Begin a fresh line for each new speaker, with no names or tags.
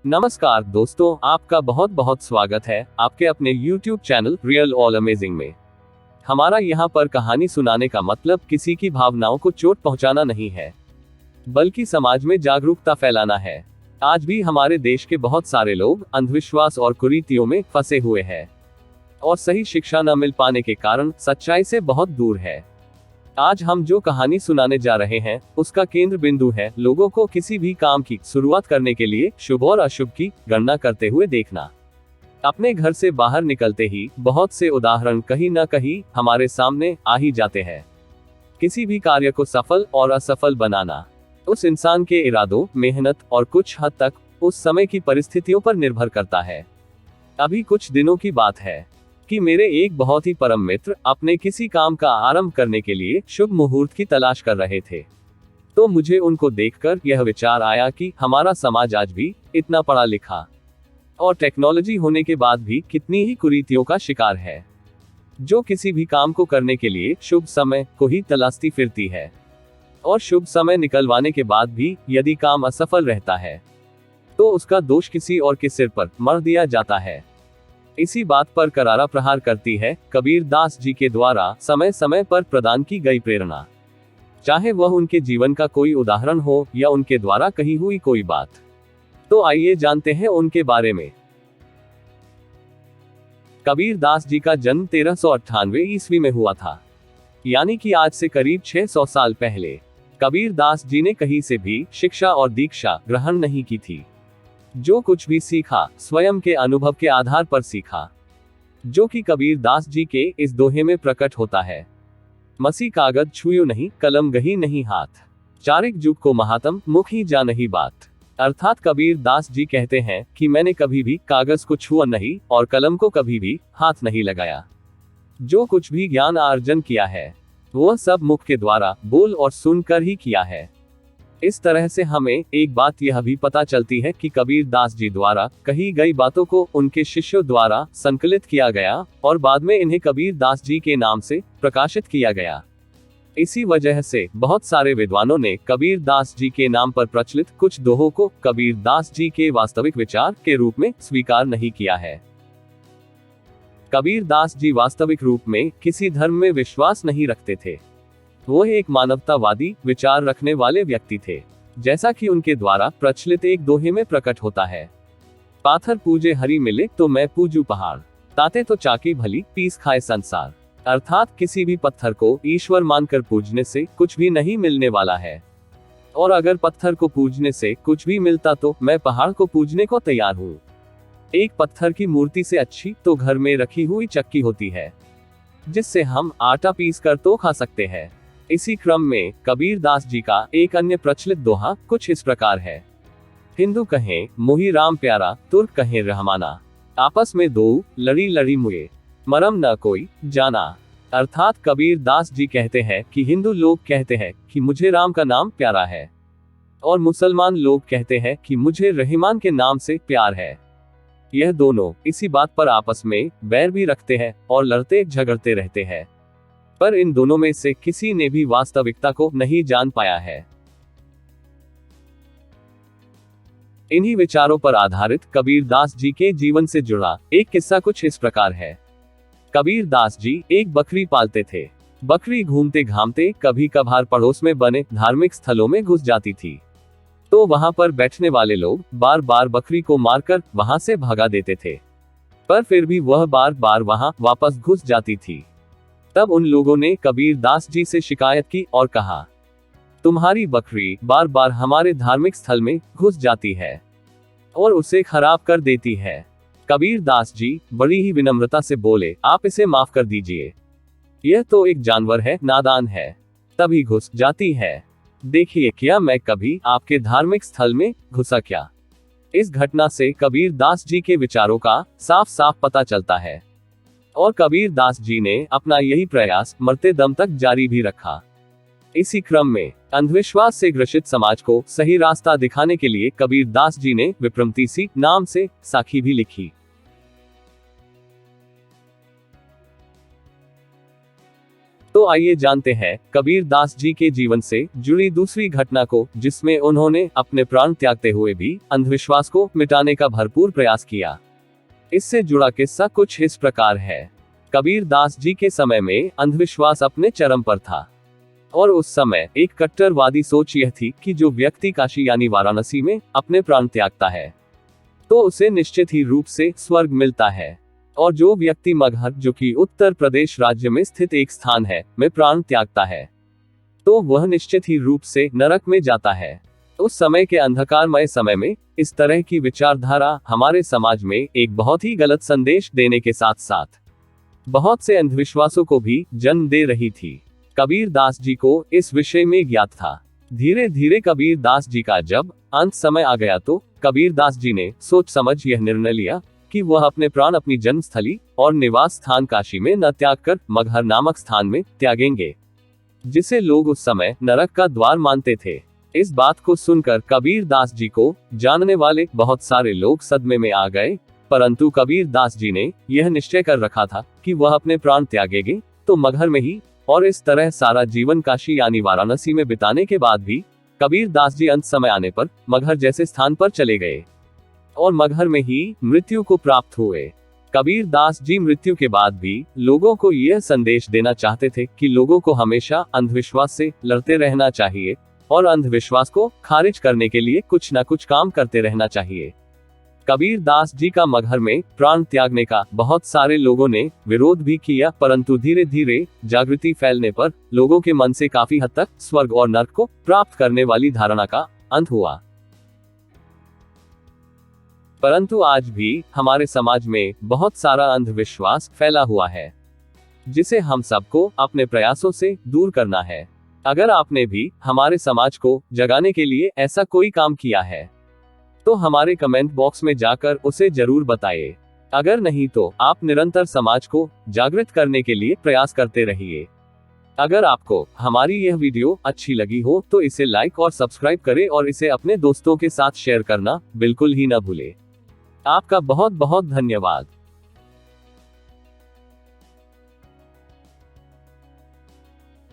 नमस्कार दोस्तों, आपका बहुत बहुत स्वागत है आपके अपने YouTube channel real all amazing में। हमारा यहाँ पर कहानी सुनाने का मतलब किसी की भावनाओं को चोट पहुँचाना नहीं है, बल्कि समाज में जागरूकता फैलाना है। आज भी हमारे देश के बहुत सारे लोग अंधविश्वास और कुरीतियों में फंसे हुए हैं और सही शिक्षा न मिल पाने के कारण सच्चाई से बहुत दूर है। आज हम जो कहानी सुनाने जा रहे हैं उसका केंद्र बिंदु है लोगों को किसी भी काम की शुरुआत करने के लिए शुभ और अशुभ की गणना करते हुए देखना। अपने घर से बाहर निकलते ही बहुत से उदाहरण कहीं न कहीं हमारे सामने आ ही जाते हैं। किसी भी कार्य को सफल और असफल बनाना उस इंसान के इरादों, मेहनत और कुछ हद तक उस समय की परिस्थितियों पर निर्भर करता है। अभी कुछ दिनों की बात है कि मेरे एक बहुत ही परम मित्र अपने किसी काम का आरंभ करने के लिए शुभ मुहूर्त की तलाश कर रहे थे। तो मुझे उनको देखकर यह विचार आया कि हमारा समाज आज भी इतना पढ़ा लिखा और टेक्नोलॉजी होने के बाद भी कितनी ही कुरीतियों का शिकार है, जो किसी भी काम को करने के लिए शुभ समय को ही तलाशती फिरती है। और शुभ समय निकलवाने के बाद भी यदि काम असफल रहता है तो उसका दोष किसी और के सिर पर मढ़ दिया जाता है। इसी बात पर करारा प्रहार करती है कबीर दास जी के द्वारा समय समय पर प्रदान की गई प्रेरणा, चाहे वह उनके जीवन का कोई उदाहरण हो या उनके द्वारा कही हुई कोई बात। तो आइए जानते हैं उनके बारे में। कबीर दास जी का जन्म 1398 ईस्वी में हुआ था, यानी कि आज से करीब 600 साल पहले। कबीर दास जी ने कहीं से भी शिक्षा और दीक्षा ग्रहण नहीं की थी। जो कुछ भी सीखा स्वयं के अनुभव के आधार पर सीखा, जो कि कबीर दास जी के इस दोहे में प्रकट होता है। मसी कागज छुयो नहीं, कलम गही नहीं हाथ, चारिक जुग को महात्म मुख ही जा नहीं बात। अर्थात कबीर दास जी कहते हैं कि मैंने कभी भी कागज को छुआ नहीं और कलम को कभी भी हाथ नहीं लगाया। जो कुछ भी ज्ञान अर्जन किया है वह सब मुख के द्वारा बोल और सुनकर ही किया है। इस तरह से हमें एक बात यह भी पता चलती है कि कबीर दास जी द्वारा कही गई बातों को उनके शिष्यों द्वारा संकलित किया गया और बाद में इन्हें कबीर दास जी के नाम से प्रकाशित किया गया। इसी वजह से बहुत सारे विद्वानों ने कबीर दास जी के नाम पर प्रचलित कुछ दोहों को कबीर दास जी के वास्तविक विचार के रूप में स्वीकार नहीं किया है। कबीर दास जी वास्तविक रूप में किसी धर्म में विश्वास नहीं रखते थे। वो एक मानवतावादी विचार रखने वाले व्यक्ति थे, जैसा कि उनके द्वारा प्रचलित एक दोहे में प्रकट होता है। पाथर पूजे हरि मिले तो मैं पूजू पहाड़, ताते तो चाकी भली पीस खाए संसार। अर्थात किसी भी पत्थर को ईश्वर मानकर पूजने से कुछ भी नहीं मिलने वाला है, और अगर पत्थर को पूजने से कुछ भी मिलता तो मैं पहाड़ को पूजने को तैयार हूँ। एक पत्थर की मूर्ति से अच्छी तो घर में रखी हुई चक्की होती है, जिससे हम आटा पीस कर तो खा सकते हैं। इसी क्रम में कबीर दास जी का एक अन्य प्रचलित दोहा कुछ इस प्रकार है। हिंदू कहें मोही राम प्यारा, तुर्क कहें रहमाना, आपस में दो लड़ी लड़ी मुए, मरम न कोई जाना। अर्थात कबीर दास जी कहते हैं कि हिंदू लोग कहते हैं कि मुझे राम का नाम प्यारा है, और मुसलमान लोग कहते हैं कि मुझे रहमान के नाम से प्यार है। यह दोनों इसी बात पर आपस में बैर भी रखते हैं और लड़ते झगड़ते रहते हैं, पर इन दोनों में से किसी ने भी वास्तविकता को नहीं जान पाया है। इन्हीं विचारों पर आधारित कबीर दास जी के जीवन से जुड़ा एक किस्सा कुछ इस प्रकार है। कबीर दास जी एक बकरी पालते थे। बकरी घूमते घामते कभी कभार पड़ोस में बने धार्मिक स्थलों में घुस जाती थी, तो वहां पर बैठने वाले लोग बार बार बकरी को मारकर वहां से भगा देते थे, पर फिर भी वह बार बार वहां वापस घुस जाती थी। तब उन लोगों ने कबीर दास जी से शिकायत की और कहा, तुम्हारी बकरी बार बार हमारे धार्मिक स्थल में घुस जाती है और उसे खराब कर देती है। कबीर दास जी बड़ी ही विनम्रता से बोले, आप इसे माफ कर दीजिए, यह तो एक जानवर है, नादान है, तभी घुस जाती है। देखिए क्या मैं कभी आपके धार्मिक स्थल में घुसा क्या? इस घटना से कबीर दास जी के विचारों का साफ साफ पता चलता है, और कबीर दास जी ने अपना यही प्रयास मरते दम तक जारी भी रखा। इसी क्रम में अंधविश्वास से ग्रसित समाज को सही रास्ता दिखाने के लिए कबीर दास जी ने विप्रमतीसी नाम से साखी भी लिखी। तो आइए जानते हैं कबीर दास जी के जीवन से जुड़ी दूसरी घटना को, जिसमें उन्होंने अपने प्राण त्यागते हुए भी अंधविश्वास को मिटाने का भरपूर प्रयास किया। इससे जुड़ा किस्सा कुछ इस प्रकार है। कबीर दास जी के समय में अंधविश्वास अपने चरम पर था और उस समय एक कट्टरवादी सोच यह थी कि जो व्यक्ति काशी यानी वाराणसी में अपने प्राण त्यागता है तो उसे निश्चित ही रूप से स्वर्ग मिलता है, और जो व्यक्ति मगहर, जो कि उत्तर प्रदेश राज्य में स्थित एक स्थान है, में प्राण त्यागता है तो वह निश्चित ही रूप से नरक में जाता है। उस समय के अंधकारमय समय में इस तरह की विचारधारा हमारे समाज में एक बहुत ही गलत संदेश देने के साथ साथ बहुत से अंधविश्वासों को भी जन्म दे रही थी। कबीर दास जी को इस विषय में ज्ञात था। धीरे धीरे कबीर दास जी का जब अंत समय आ गया तो कबीर दास जी ने सोच समझ यह निर्णय लिया कि वह अपने प्राण अपनी जन्मस्थली और निवास स्थान काशी में न त्याग कर मगहर नामक स्थान में त्यागेंगे, जिसे लोग उस समय नरक का द्वार मानते थे। इस बात को सुनकर कबीर दास जी को जानने वाले बहुत सारे लोग सदमे में आ गए, परंतु कबीर दास जी ने यह निश्चय कर रखा था कि वह अपने प्राण त्यागेंगे तो मगहर में ही, और इस तरह सारा जीवन काशी यानी वाराणसी में बिताने के बाद भी कबीर दास जी अंत समय आने पर मगहर जैसे स्थान पर चले गए और मगहर में ही मृत्यु को प्राप्त हुए। कबीर दास जी मृत्यु के बाद भी लोगों को यह संदेश देना चाहते थे कि लोगों को हमेशा अंधविश्वास से लड़ते रहना चाहिए और अंधविश्वास को खारिज करने के लिए कुछ न कुछ काम करते रहना चाहिए। कबीर दास जी का मगहर में प्राण त्यागने का बहुत सारे लोगों ने विरोध भी किया, परंतु धीरे धीरे जागृति फैलने पर लोगों के मन से काफी हद तक स्वर्ग और नरक को प्राप्त करने वाली धारणा का अंत हुआ। परंतु आज भी हमारे समाज में बहुत सारा अंधविश्वास फैला हुआ है, जिसे हम सबको अपने प्रयासों से दूर करना है। अगर आपने भी हमारे समाज को जगाने के लिए ऐसा कोई काम किया है तो हमारे कमेंट बॉक्स में जाकर उसे जरूर बताइए। अगर नहीं तो आप निरंतर समाज को जागृत करने के लिए प्रयास करते रहिए। अगर आपको हमारी यह वीडियो अच्छी लगी हो तो इसे लाइक और सब्सक्राइब करें और इसे अपने दोस्तों के साथ शेयर करना बिल्कुल ही न भूलें। आपका बहुत बहुत धन्यवाद।